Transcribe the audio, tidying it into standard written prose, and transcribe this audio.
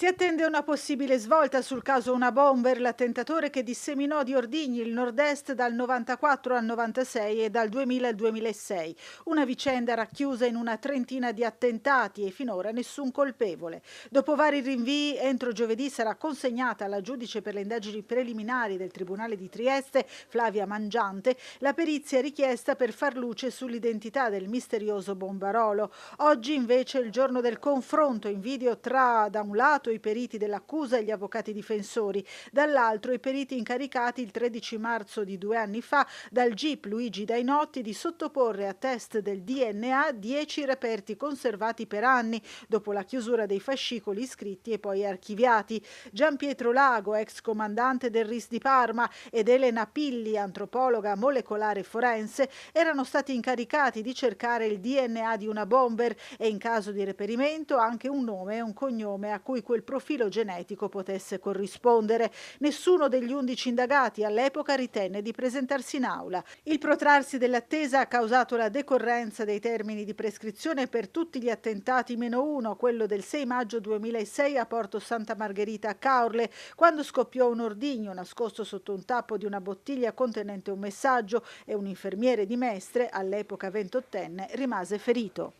Si attende una possibile svolta sul caso Una Bomber, l'attentatore che disseminò di ordigni il nord-est dal 94 al 96 e dal 2000 al 2006. Una vicenda racchiusa in una trentina di attentati e finora nessun colpevole. Dopo vari rinvii, entro giovedì sarà consegnata alla giudice per le indagini preliminari del Tribunale di Trieste, Flavia Mangiante, la perizia richiesta per far luce sull'identità del misterioso bombarolo. Oggi invece è il giorno del confronto in video tra, da un lato, i periti dell'accusa e gli avvocati difensori, dall'altro i periti incaricati il 13 marzo di 2 anni fa dal GIP Luigi Dainotti di sottoporre a test del DNA 10 reperti conservati per anni dopo la chiusura dei fascicoli scritti e poi archiviati. Gian Pietro Lago, ex comandante del RIS di Parma, ed Elena Pilli, antropologa molecolare forense, erano stati incaricati di cercare il DNA di Una Bomber e in caso di reperimento anche un nome e un cognome a cui quel profilo genetico potesse corrispondere. Nessuno degli 11 indagati all'epoca ritenne di presentarsi in aula. Il protrarsi dell'attesa ha causato la decorrenza dei termini di prescrizione per tutti gli attentati meno uno, quello del 6 maggio 2006 a Porto Santa Margherita a Caorle, quando scoppiò un ordigno nascosto sotto un tappo di una bottiglia contenente un messaggio e un infermiere di Mestre, all'epoca 28enne, rimase ferito.